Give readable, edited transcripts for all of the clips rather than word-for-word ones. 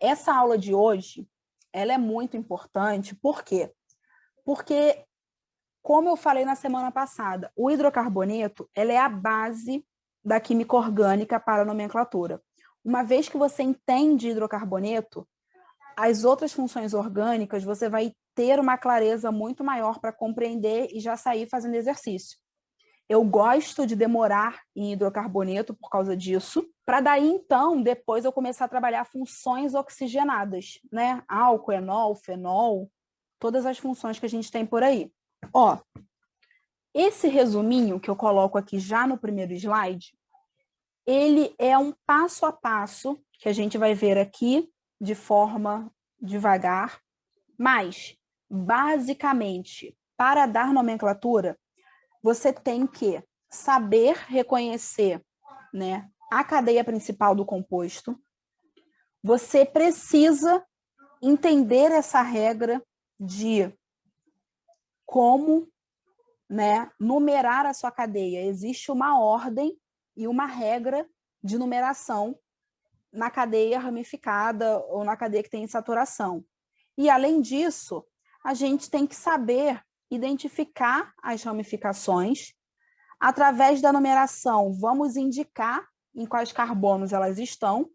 Essa aula de hoje, ela é muito importante, por quê? Porque, como eu falei na semana passada, o hidrocarboneto, ela é a base da química orgânica para a nomenclatura. Uma vez que você entende hidrocarboneto, as outras funções orgânicas, você vai ter uma clareza muito maior para compreender e já sair fazendo exercício. Eu gosto de demorar em hidrocarboneto por causa disso, para daí, então, depois eu começar a trabalhar funções oxigenadas, né? Álcool, enol, fenol, todas as funções que a gente tem por aí. Ó, esse resuminho que eu coloco aqui já no primeiro slide, ele é um passo a passo que a gente vai ver aqui de forma devagar, mas, basicamente, para dar nomenclatura, você tem que saber reconhecer, né, a cadeia principal do composto. Você precisa entender essa regra de como, né, numerar a sua cadeia. Existe uma ordem e uma regra de numeração na cadeia ramificada ou na cadeia que tem saturação. E, além disso, a gente tem que saber identificar as ramificações. Através da numeração, vamos indicar em quais carbonos elas estão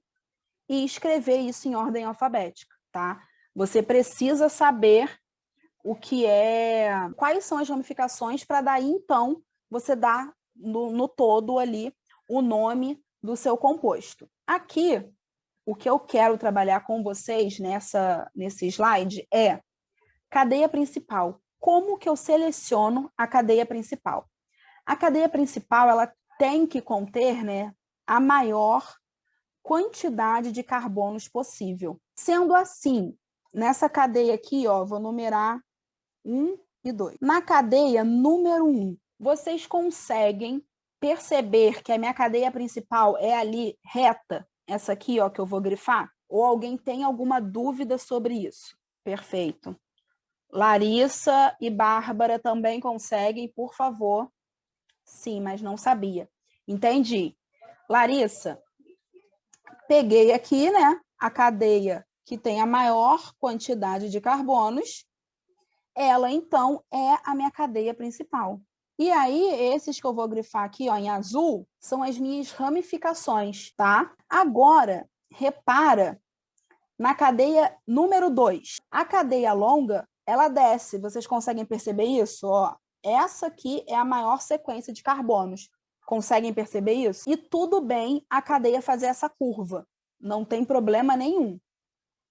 e escrever isso em ordem alfabética, tá? Você precisa saber o que quais são as ramificações para daí, então, você dar no todo ali o nome do seu composto. Aqui, o que eu quero trabalhar com vocês nesse slide é cadeia principal. Como que eu seleciono a cadeia principal? A cadeia principal, ela tem que conter, né, a maior quantidade de carbonos possível. Sendo assim, nessa cadeia aqui, ó, vou numerar 1 e 2. Na cadeia número 1, vocês conseguem perceber que a minha cadeia principal é ali reta, essa aqui, ó, que eu vou grifar? Ou alguém tem alguma dúvida sobre isso? Perfeito. Larissa e Bárbara também conseguem, por favor. Sim, mas não sabia. Entendi. Larissa, peguei aqui, né, a cadeia que tem a maior quantidade de carbonos. Ela, então, é a minha cadeia principal. E aí, esses que eu vou grifar aqui, ó, em azul, são as minhas ramificações, tá? Agora, repara na cadeia número 2. A cadeia longa, ela desce. Vocês conseguem perceber isso? Ó, essa aqui é a maior sequência de carbonos. Conseguem perceber isso? E tudo bem a cadeia fazer essa curva. Não tem problema nenhum,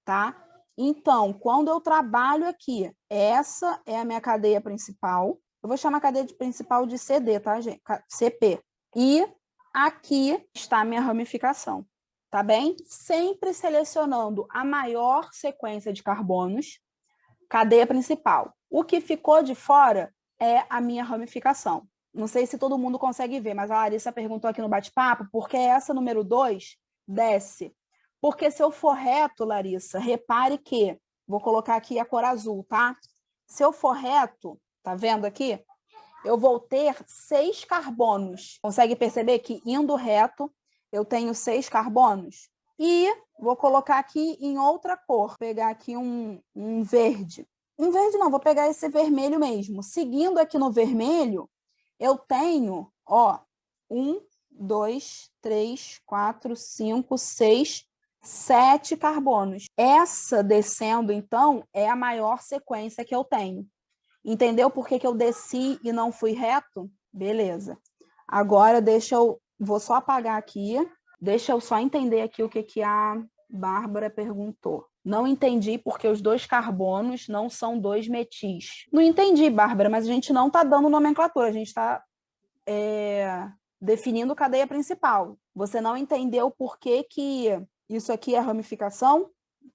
tá? Então, quando eu trabalho aqui, essa é a minha cadeia principal. Eu vou chamar a cadeia principal de CD, tá, gente? CP. E aqui está a minha ramificação, tá bem? Sempre selecionando a maior sequência de carbonos, cadeia principal. O que ficou de fora é a minha ramificação. Não sei se todo mundo consegue ver, mas a Larissa perguntou aqui no bate-papo, por que essa número 2 desce? Porque se eu for reto, Larissa, repare que, vou colocar aqui a cor azul, tá? Se eu for reto, tá vendo aqui? Eu vou ter 6 carbonos. Consegue perceber que indo reto, eu tenho 6 carbonos? E vou colocar aqui em outra cor, vou pegar aqui um verde. Um verde não, vou pegar esse vermelho mesmo. Seguindo aqui no vermelho, eu tenho, ó, 1, 2, 3, 4, 5, 6, 7 carbonos. Essa descendo, então, é a maior sequência que eu tenho. Entendeu por que eu desci e não fui reto? Beleza. Agora, vou só apagar aqui, deixa eu só entender aqui o que a Bárbara perguntou. Não entendi porque os 2 carbonos não são 2 metis. Não entendi, Bárbara, mas a gente não está dando nomenclatura, a gente está definindo cadeia principal. Você não entendeu por que isso aqui é ramificação?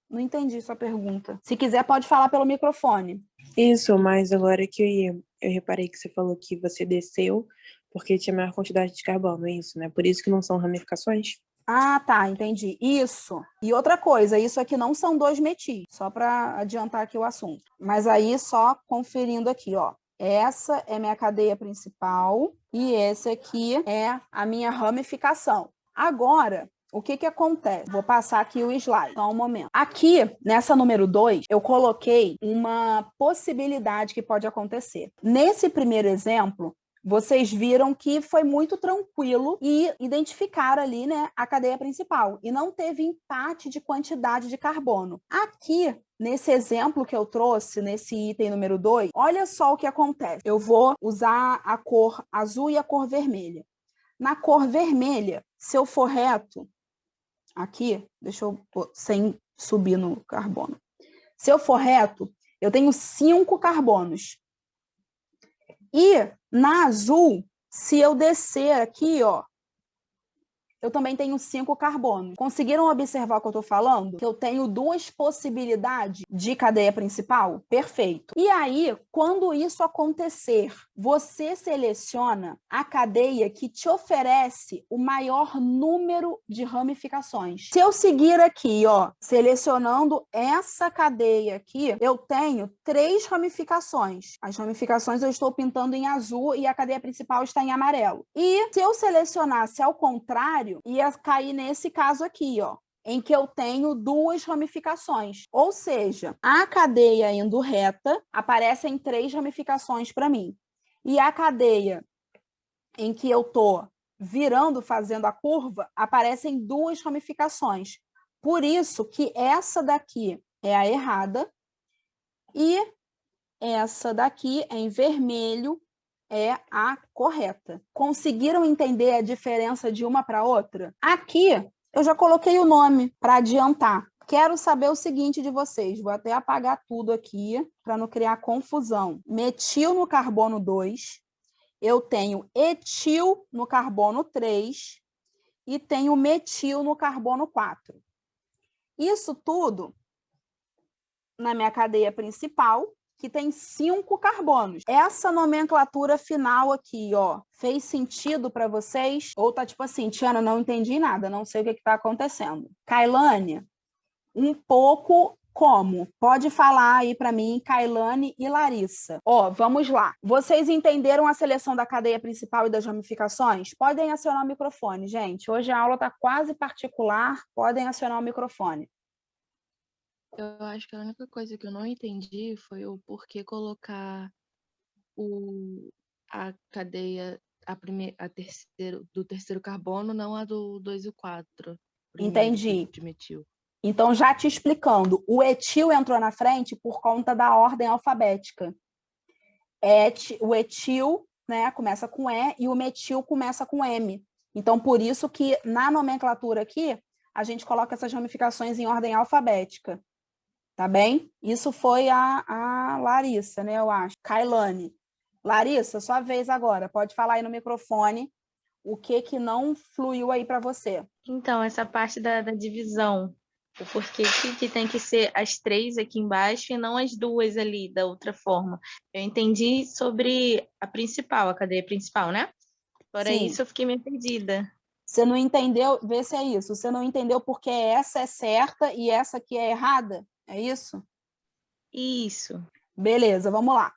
Não entendi sua pergunta. Se quiser, pode falar pelo microfone. Isso, mas agora que eu reparei que você falou que você desceu porque tinha maior quantidade de carbono, é isso, né? Por isso que não são ramificações? Ah, tá, entendi. Isso. E outra coisa, isso aqui não são 2 metis, só para adiantar aqui o assunto. Mas aí, só conferindo aqui, ó. Essa é minha cadeia principal e esse aqui é a minha ramificação. Agora, o que acontece? Vou passar aqui o slide, só um momento. Aqui, nessa número 2, eu coloquei uma possibilidade que pode acontecer. Nesse primeiro exemplo, vocês viram que foi muito tranquilo e identificar ali, né, a cadeia principal. E não teve empate de quantidade de carbono. Aqui, nesse exemplo que eu trouxe, nesse item número 2, olha só o que acontece. Eu vou usar a cor azul e a cor vermelha. Na cor vermelha, se eu for reto, aqui, deixa eu pôr, sem subir no carbono. Se eu for reto, eu tenho 5 carbonos. E na azul, se eu descer aqui, ó, eu também tenho 5 carbonos. Conseguiram observar o que eu estou falando? Que eu tenho 2 possibilidades de cadeia principal? Perfeito. E aí, quando isso acontecer, você seleciona a cadeia que te oferece o maior número de ramificações. Se eu seguir aqui, ó, selecionando essa cadeia aqui, eu tenho 3 ramificações. As ramificações eu estou pintando em azul e a cadeia principal está em amarelo. E se eu selecionasse ao contrário, ia cair nesse caso aqui, ó, em que eu tenho 2 ramificações. Ou seja, a cadeia indo reta, aparecem 3 ramificações para mim. E a cadeia em que eu estou virando, fazendo a curva, aparecem 2 ramificações. Por isso que essa daqui é a errada e essa daqui, em vermelho, é a correta. Conseguiram entender a diferença de uma para outra? Aqui, eu já coloquei o nome para adiantar. Quero saber o seguinte de vocês, vou até apagar tudo aqui para não criar confusão. Metil no carbono 2, eu tenho etil no carbono 3 e tenho metil no carbono 4. Isso tudo na minha cadeia principal, que tem 5 carbonos. Essa nomenclatura final aqui, ó, fez sentido para vocês? Ou tá tipo assim, Tiana, não entendi nada, não sei o que está acontecendo. Kailane, um pouco como? Pode falar aí para mim, Kailane e Larissa. Ó, vamos lá. Vocês entenderam a seleção da cadeia principal e das ramificações? Podem acionar o microfone, gente. Hoje a aula está quase particular, podem acionar o microfone. Eu acho que a única coisa que eu não entendi foi o porquê colocar a cadeia do terceiro carbono, não a do 2 e o 4. Entendi. De metil. Então, já te explicando, o etil entrou na frente por conta da ordem alfabética. O etil, né, começa com E e o metil começa com M. Então, por isso que na nomenclatura aqui, a gente coloca essas ramificações em ordem alfabética. Tá bem? Isso foi a Larissa, né, eu acho. Kailane. Larissa, sua vez agora. Pode falar aí no microfone o que não fluiu aí para você. Então, essa parte da divisão, o porquê que tem que ser as 3 aqui embaixo e não as 2 ali da outra forma. Eu entendi sobre a principal, a cadeia principal, né? Fora Sim. isso, eu fiquei meio perdida. Você não entendeu? Vê se é isso. Você não entendeu porque essa é certa e essa aqui é errada? É isso? Isso. Beleza, vamos lá.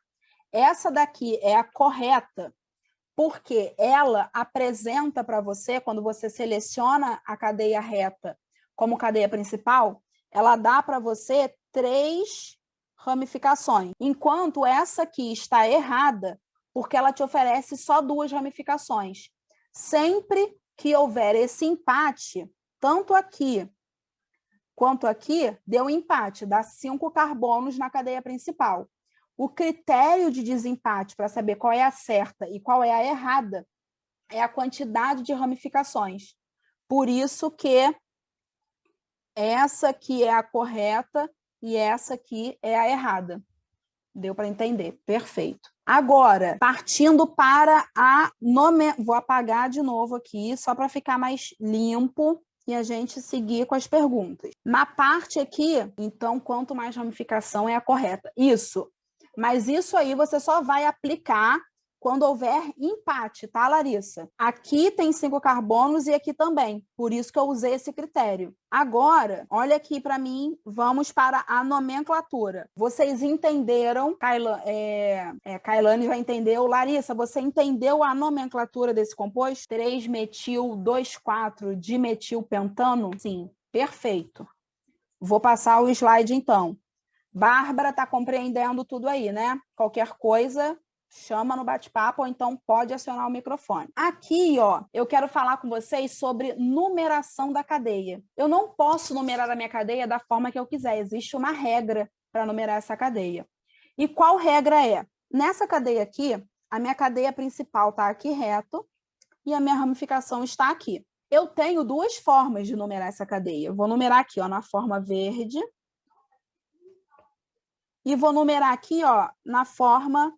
Essa daqui é a correta, porque ela apresenta para você, quando você seleciona a cadeia reta como cadeia principal, ela dá para você 3 ramificações, enquanto essa aqui está errada, porque ela te oferece só 2 ramificações. Sempre que houver esse empate, tanto aqui quanto aqui, deu empate, dá 5 carbonos na cadeia principal. O critério de desempate para saber qual é a certa e qual é a errada é a quantidade de ramificações. Por isso que essa aqui é a correta e essa aqui é a errada. Deu para entender? Perfeito. Agora, partindo para a vou apagar de novo aqui, só para ficar mais limpo e a gente seguir com as perguntas. Na parte aqui, então, quanto mais ramificação é a correta. Isso. Mas isso aí você só vai aplicar quando houver empate, tá, Larissa? Aqui tem 5 carbonos e aqui também. Por isso que eu usei esse critério. Agora, olha aqui para mim, vamos para a nomenclatura. Vocês entenderam? Kailane já entendeu. Larissa, você entendeu a nomenclatura desse composto? 3-metil-2,4-dimetilpentano? Sim, perfeito. Vou passar o slide, então. Bárbara está compreendendo tudo aí, né? Qualquer coisa, chama no bate-papo ou então pode acionar o microfone. Aqui, ó, eu quero falar com vocês sobre numeração da cadeia. Eu não posso numerar a minha cadeia da forma que eu quiser. Existe uma regra para numerar essa cadeia. E qual regra é? Nessa cadeia aqui, a minha cadeia principal está aqui reto e a minha ramificação está aqui. Eu tenho 2 formas de numerar essa cadeia. Eu vou numerar aqui, ó, na forma verde. E vou numerar aqui, ó, na forma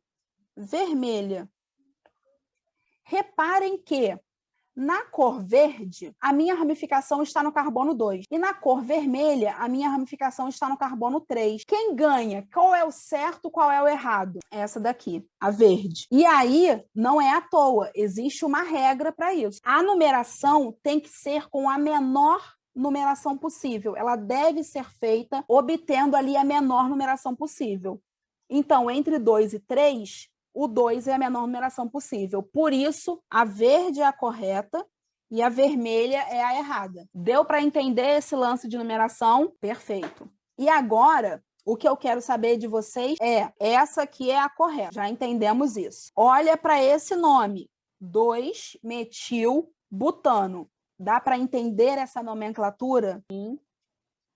vermelha. Reparem que na cor verde, a minha ramificação está no carbono 2. E na cor vermelha, a minha ramificação está no carbono 3. Quem ganha? Qual é o certo, qual é o errado? Essa daqui, a verde. E aí, não é à toa, existe uma regra para isso. A numeração tem que ser com a menor numeração possível. Ela deve ser feita obtendo ali a menor numeração possível. Então, entre 2 e 3, o 2 é a menor numeração possível. Por isso, a verde é a correta e a vermelha é a errada. Deu para entender esse lance de numeração? Perfeito. E agora, o que eu quero saber de vocês é, essa aqui é a correta. Já entendemos isso. Olha para esse nome, 2-metilbutano. Dá para entender essa nomenclatura? Sim.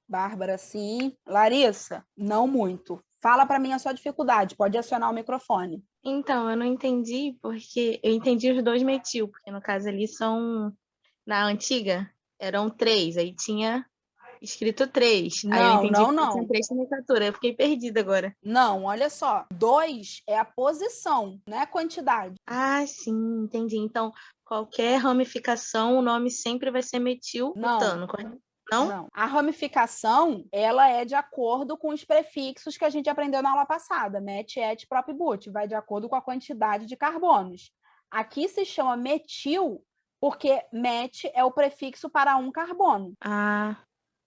Bárbara, sim. Larissa, não muito. Fala para mim a sua dificuldade, pode acionar o microfone. Então, eu não entendi porque eu entendi os 2 metil, porque no caso ali são, na antiga, eram 3, aí tinha escrito 3. Aí eu entendi que tinha 3 nomenclatura, eu fiquei perdida agora. Não, olha só, 2 é a posição, não é a quantidade. Ah, sim, entendi. Então, qualquer ramificação, o nome sempre vai ser metilbutano, correto? Não? Não. A ramificação, ela é de acordo com os prefixos que a gente aprendeu na aula passada, met, et, prop, but, vai de acordo com a quantidade de carbonos. Aqui se chama metil porque met é o prefixo para um carbono. Ah,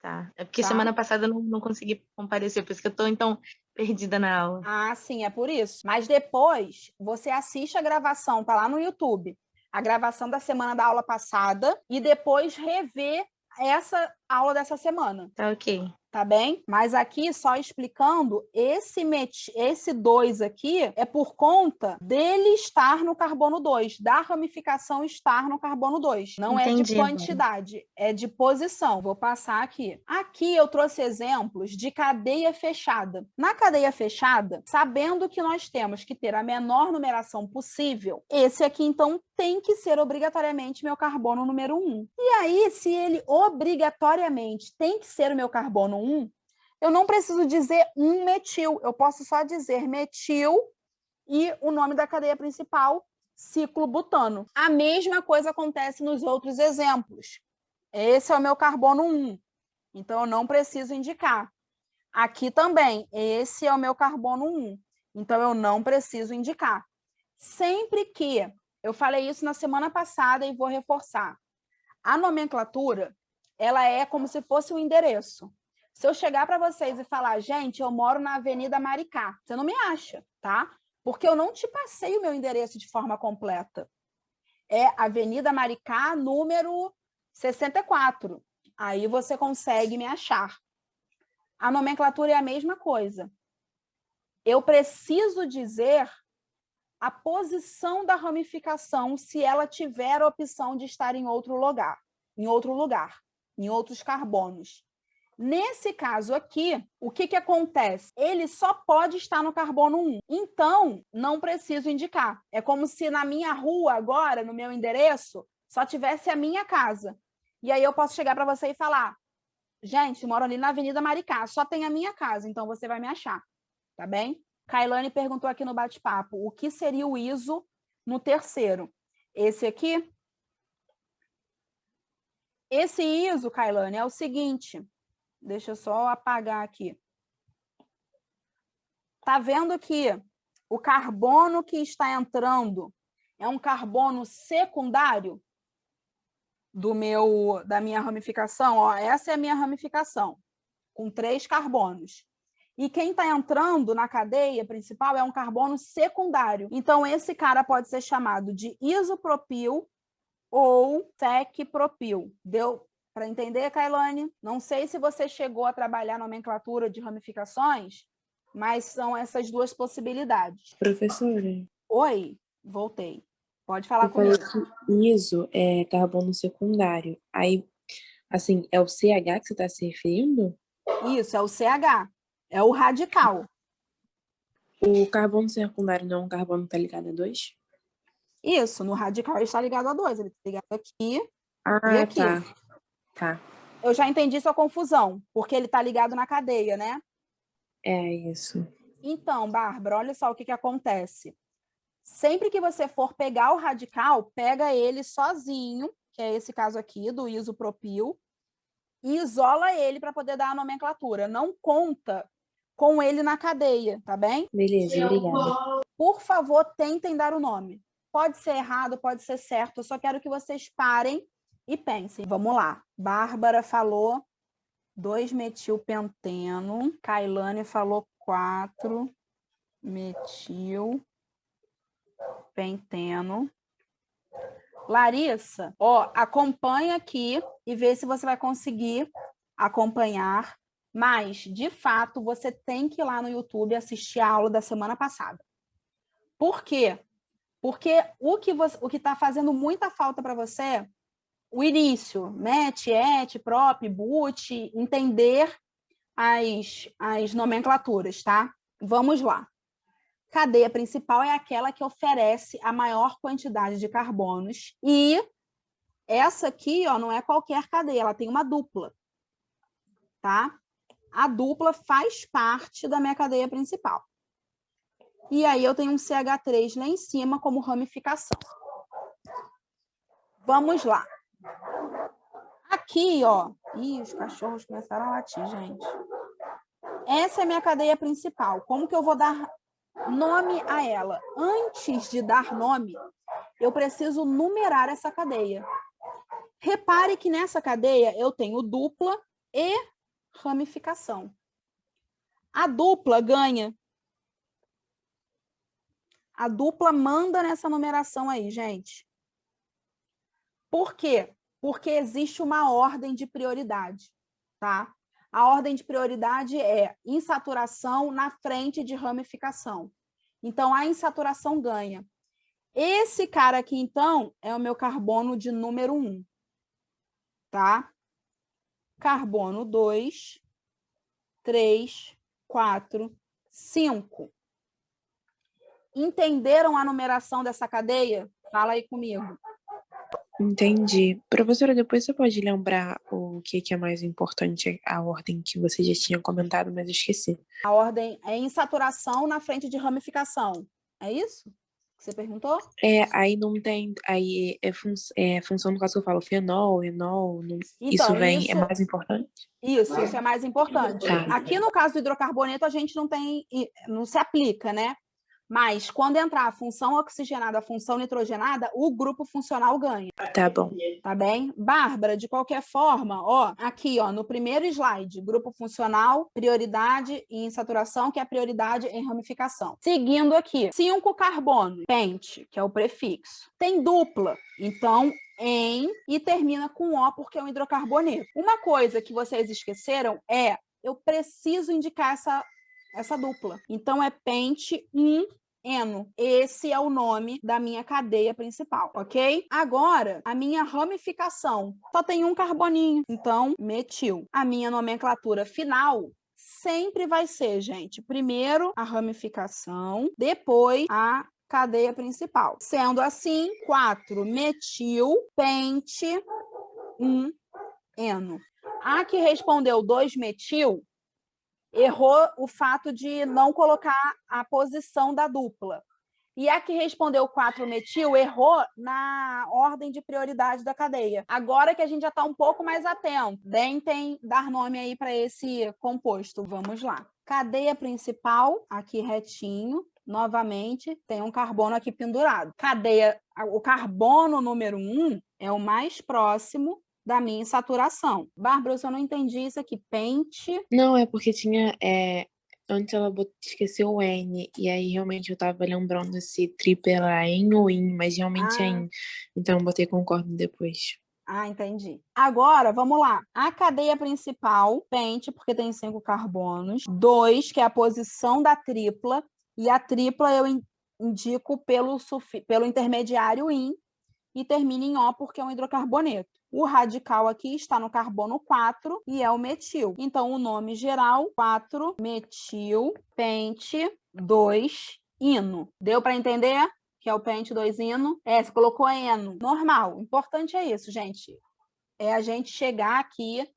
tá. É porque semana passada eu não consegui comparecer, por isso que eu estou, então, perdida na aula. Ah, sim, é por isso. Mas depois, você assiste a gravação, tá lá no YouTube, a gravação da semana da aula passada, e depois revê essa aula dessa semana. Tá ok. Tá bem? Mas aqui, só explicando, esse 2 aqui é por conta dele estar no carbono 2, da ramificação estar no carbono 2. Não é de quantidade, é de posição. Vou passar aqui. Aqui eu trouxe exemplos de cadeia fechada. Na cadeia fechada, sabendo que nós temos que ter a menor numeração possível, esse aqui, então, tem que ser obrigatoriamente meu carbono número 1. E aí, se ele obrigatoriamente tem que ser o meu carbono 1, eu não preciso dizer 1-metil, eu posso só dizer metil e o nome da cadeia principal, ciclobutano. A mesma coisa acontece nos outros exemplos. Esse é o meu carbono 1, então eu não preciso indicar. Aqui também, esse é o meu carbono 1, então eu não preciso indicar. Sempre que, eu falei isso na semana passada e vou reforçar, a nomenclatura, ela é como se fosse um endereço. Se eu chegar para vocês e falar, gente, eu moro na Avenida Maricá, você não me acha, tá? Porque eu não te passei o meu endereço de forma completa. É Avenida Maricá, número 64. Aí você consegue me achar. A nomenclatura é a mesma coisa. Eu preciso dizer a posição da ramificação se ela tiver a opção de estar em outro lugar, em outros carbonos. Nesse caso aqui, o que acontece? Ele só pode estar no carbono 1. Então, não preciso indicar. É como se na minha rua agora, no meu endereço, só tivesse a minha casa. E aí eu posso chegar para você e falar, gente, moro ali na Avenida Maricá, só tem a minha casa, então você vai me achar. Tá bem? Kailane perguntou aqui no bate-papo, o que seria o ISO no terceiro? Esse aqui? Esse ISO, Kailane, é o seguinte, deixa eu só apagar aqui. Tá vendo que o carbono que está entrando é um carbono secundário da minha ramificação? Ó, essa é a minha ramificação, com 3 carbonos. E quem está entrando na cadeia principal é um carbono secundário. Então, esse cara pode ser chamado de isopropil ou secpropil. Deu para entender, Kailane? Não sei se você chegou a trabalhar nomenclatura de ramificações, mas são essas 2 possibilidades. Professora, Oi, voltei. Pode falar eu falei comigo. que iso é carbono secundário. Aí, assim, é o CH que você está se referindo? Isso, é o CH. É o radical. O carbono secundário não é um carbono que está ligado a 2? Isso, no radical ele está ligado a 2. Ele está ligado aqui e Ah, aqui. tá. Eu já entendi sua confusão, porque ele está ligado na cadeia, né? É isso. Então, Bárbara, olha só o que acontece. Sempre que você for pegar o radical, pega ele sozinho, que é esse caso aqui, do isopropil, e isola ele para poder dar a nomenclatura. Não conta com ele na cadeia, tá bem? Beleza, obrigada. Por favor, tentem dar o nome. Pode ser errado, pode ser certo, eu só quero que vocês parem e pensem. Vamos lá. Bárbara falou 2-metilpenteno, Kailane falou 4-metilpenteno. Larissa, ó, acompanha aqui e vê se você vai conseguir acompanhar, mas, de fato, você tem que ir lá no YouTube assistir a aula da semana passada. Por quê? Porque o que está fazendo muita falta para você, o início, MET, ET, PROP, BUT, entender as nomenclaturas, tá? Vamos lá. Cadeia principal é aquela que oferece a maior quantidade de carbonos e essa aqui, ó, não é qualquer cadeia, ela tem uma dupla, tá? A dupla faz parte da minha cadeia principal. E aí eu tenho um CH3 lá em cima como ramificação. Vamos lá. Aqui, ó. Ih, os cachorros começaram a latir, gente. Essa é a minha cadeia principal. Como que eu vou dar nome a ela? Antes de dar nome, eu preciso numerar essa cadeia. Repare que nessa cadeia eu tenho dupla e ramificação. A dupla ganha. A dupla manda nessa numeração aí, gente. Por quê? Porque existe uma ordem de prioridade, tá? A ordem de prioridade é insaturação na frente de ramificação. Então, a insaturação ganha. Esse cara aqui, então, é o meu carbono de número 1, tá? Carbono 2, 3, 4, 5. Entenderam a numeração dessa cadeia? Fala aí comigo. Entendi. Professora, depois você pode lembrar o que é mais importante, a ordem que você já tinha comentado, mas eu esqueci. A ordem é insaturação na frente de ramificação. É isso que você perguntou? Aí não tem. Aí é função do caso que eu falo, fenol, enol. Então, é mais importante? Isso é mais importante. Tá. Aqui no caso do hidrocarboneto, a gente não se aplica, né? Mas quando entrar a função oxigenada, a função nitrogenada, o grupo funcional ganha. Tá bom. Tá bem? Bárbara, de qualquer forma, ó, aqui, ó, no primeiro slide, grupo funcional, prioridade em insaturação, que é a prioridade em ramificação. Seguindo aqui, 5 carbonos, pente, que é o prefixo. Tem dupla, então em e termina com O, porque é um hidrocarboneto. Uma coisa que vocês esqueceram é, eu preciso indicar essa dupla. Então, é pente 1-eno. Esse é o nome da minha cadeia principal, ok? Agora, a minha ramificação só tem um carboninho, então, metil. A minha nomenclatura final sempre vai ser, gente, primeiro a ramificação, depois a cadeia principal. Sendo assim, 4-metil, pente 1-eno. A que respondeu 2-metil errou o fato de não colocar a posição da dupla. E a que respondeu 4-metil errou na ordem de prioridade da cadeia. Agora que a gente já está um pouco mais atento, tentem dar nome aí para esse composto. Vamos lá. Cadeia principal, aqui retinho, novamente, tem um carbono aqui pendurado. O carbono número 1 é o mais próximo da minha insaturação. Bárbara, eu só não entendi isso aqui. Pente. Não, é porque tinha. Antes ela esqueceu o N, e aí realmente eu tava lembrando se triplo era em ou in, mas realmente é in. Então eu botei concordo depois. Entendi. Agora, vamos lá. A cadeia principal, pente, porque tem 5 carbonos. 2, que é a posição da tripla. E a tripla eu indico pelo intermediário in e termina em O, porque é um hidrocarboneto. O radical aqui está no carbono 4 e é o metil. Então, o nome geral, 4-metil, pente, 2-ino. Deu para entender? Que é o pente 2-ino. Você colocou eno. Normal. O importante é isso, gente. É a gente chegar aqui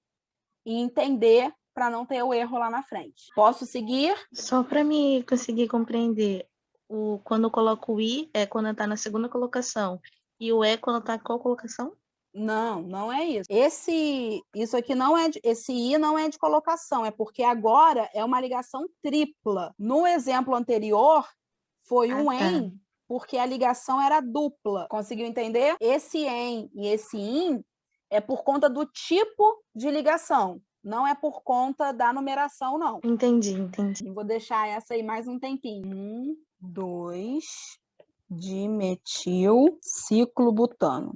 e entender para não ter o erro lá na frente. Posso seguir? Só para me conseguir compreender, quando eu coloco o I é quando está na segunda colocação. E o E quando está em qual colocação? Não é isso. Isso aqui não é esse I não é de colocação, é porque agora é uma ligação tripla. No exemplo anterior foi um em, porque a ligação era dupla. Conseguiu entender? Esse em e esse in é por conta do tipo de ligação, não é por conta da numeração, não. Entendi. Vou deixar essa aí mais um tempinho. 2 dimetil ciclobutano.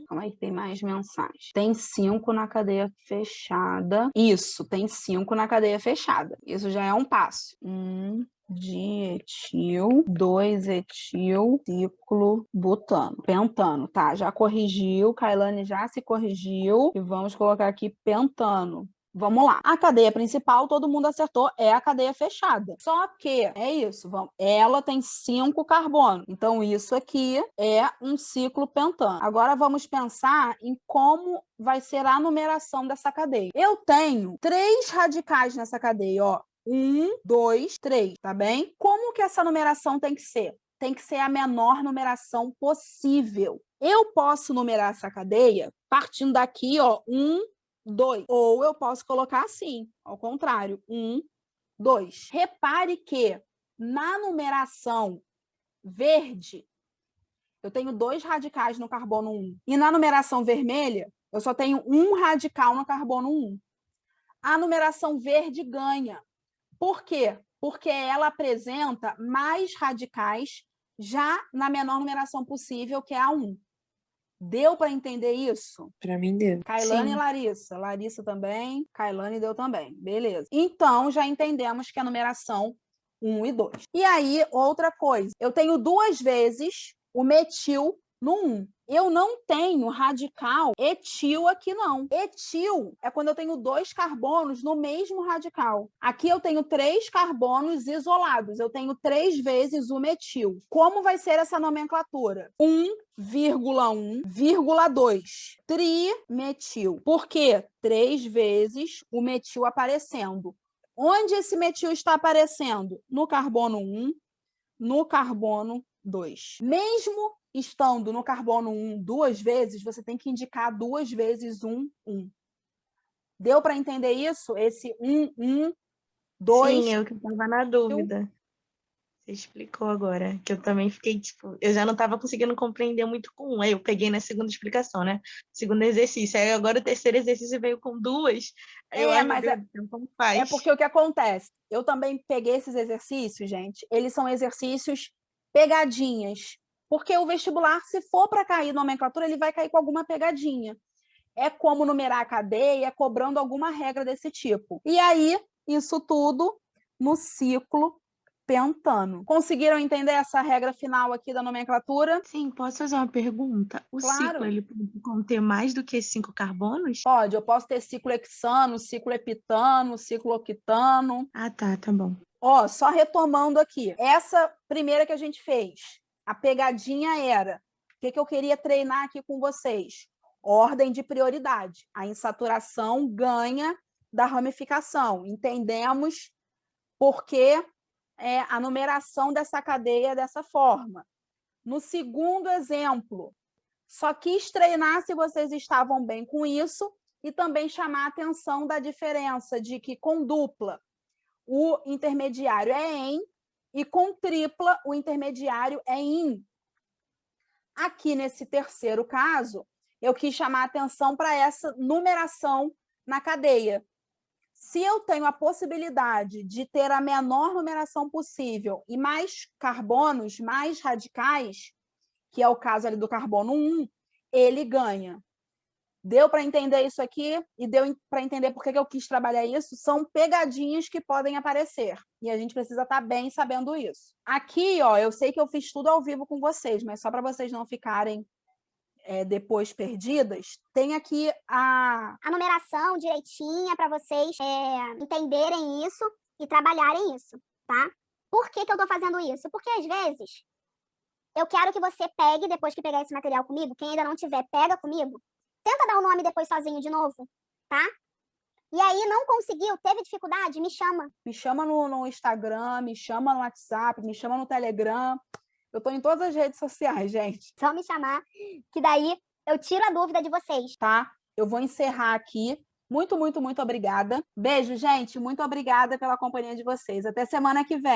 Calma aí, tem mais mensagem. Tem 5 na cadeia fechada. Isso, tem 5 na cadeia fechada. Isso já é um passo. Dietil, 2-etil, ciclobutano. Pentano, tá? Já corrigiu, Kailane já se corrigiu. E vamos colocar aqui pentano. Vamos lá. A cadeia principal, todo mundo acertou, é a cadeia fechada. Só que, é isso, ela tem 5 carbonos. Então, isso aqui é um ciclo pentano. Agora, vamos pensar em como vai ser a numeração dessa cadeia. Eu tenho 3 radicais nessa cadeia, ó. 1, 2, 3, tá bem? Como que essa numeração tem que ser? Tem que ser a menor numeração possível. Eu posso numerar essa cadeia partindo daqui, ó, 1, 2. Ou eu posso colocar assim, ao contrário, 1, 2. Repare que na numeração verde, eu tenho 2 radicais no carbono 1. E na numeração vermelha, eu só tenho 1 radical no carbono 1. A numeração verde ganha. Por quê? Porque ela apresenta mais radicais já na menor numeração possível, que é a 1. Deu para entender isso? Para mim deu. Kailane e Larissa. Larissa também. Kailane deu também. Beleza. Então, já entendemos que a numeração 1 e 2. E aí, outra coisa. Eu tenho 2 vezes o metil no 1. Eu não tenho radical etil aqui, não. Etil é quando eu tenho 2 carbonos no mesmo radical. Aqui eu tenho 3 carbonos isolados. Eu tenho 3 vezes o metil. Como vai ser essa nomenclatura? 1,1,2. Trimetil. Por quê? 3 vezes o metil aparecendo. Onde esse metil está aparecendo? No carbono 1, no carbono 2. Mesmo estando no carbono 1 2 vezes, você tem que indicar 2 vezes 1, 1. Deu para entender isso? Esse 1, 1, 2. Sim, eu que estava na dúvida. Você explicou agora, que eu também fiquei, eu já não estava conseguindo compreender muito com 1. Aí eu peguei na segunda explicação, né? Segundo exercício. Aí agora o terceiro exercício veio com 2. Aí como faz? É porque o que acontece? Eu também peguei esses exercícios, gente. Eles são exercícios pegadinhas. Porque o vestibular, se for para cair nomenclatura, ele vai cair com alguma pegadinha. É como numerar a cadeia, cobrando alguma regra desse tipo. E aí, isso tudo no ciclo pentano. Conseguiram entender essa regra final aqui da nomenclatura? Sim, posso fazer uma pergunta? O ciclo, ele pode conter mais do que 5 carbonos? Pode, eu posso ter ciclo hexano, ciclo epitano, ciclo octano. Tá bom. Só retomando aqui. Essa primeira que a gente fez, a pegadinha era, o que eu queria treinar aqui com vocês? Ordem de prioridade. A insaturação ganha da ramificação. Entendemos por que a numeração dessa cadeia é dessa forma. No segundo exemplo, só quis treinar se vocês estavam bem com isso e também chamar a atenção da diferença de que com dupla o intermediário é em e com tripla o intermediário é IN. Aqui nesse terceiro caso, eu quis chamar a atenção para essa numeração na cadeia. Se eu tenho a possibilidade de ter a menor numeração possível e mais carbonos, mais radicais, que é o caso ali do carbono 1, ele ganha. Deu para entender isso aqui? E deu para entender por que eu quis trabalhar isso? São pegadinhas que podem aparecer. E a gente precisa estar bem sabendo isso. Aqui, ó, eu sei que eu fiz tudo ao vivo com vocês, mas só para vocês não ficarem depois perdidas, tem aqui a numeração direitinha para vocês entenderem isso e trabalharem isso, tá? Por que eu estou fazendo isso? Porque, às vezes, eu quero que você pegue, depois que pegar esse material comigo, quem ainda não tiver, pega comigo, tenta dar o nome depois sozinho de novo, tá? E aí, não conseguiu, teve dificuldade, me chama. Me chama no Instagram, me chama no WhatsApp, me chama no Telegram. Eu estou em todas as redes sociais, gente. Só me chamar, que daí eu tiro a dúvida de vocês. Tá? Eu vou encerrar aqui. Muito, muito, muito obrigada. Beijo, gente. Muito obrigada pela companhia de vocês. Até semana que vem.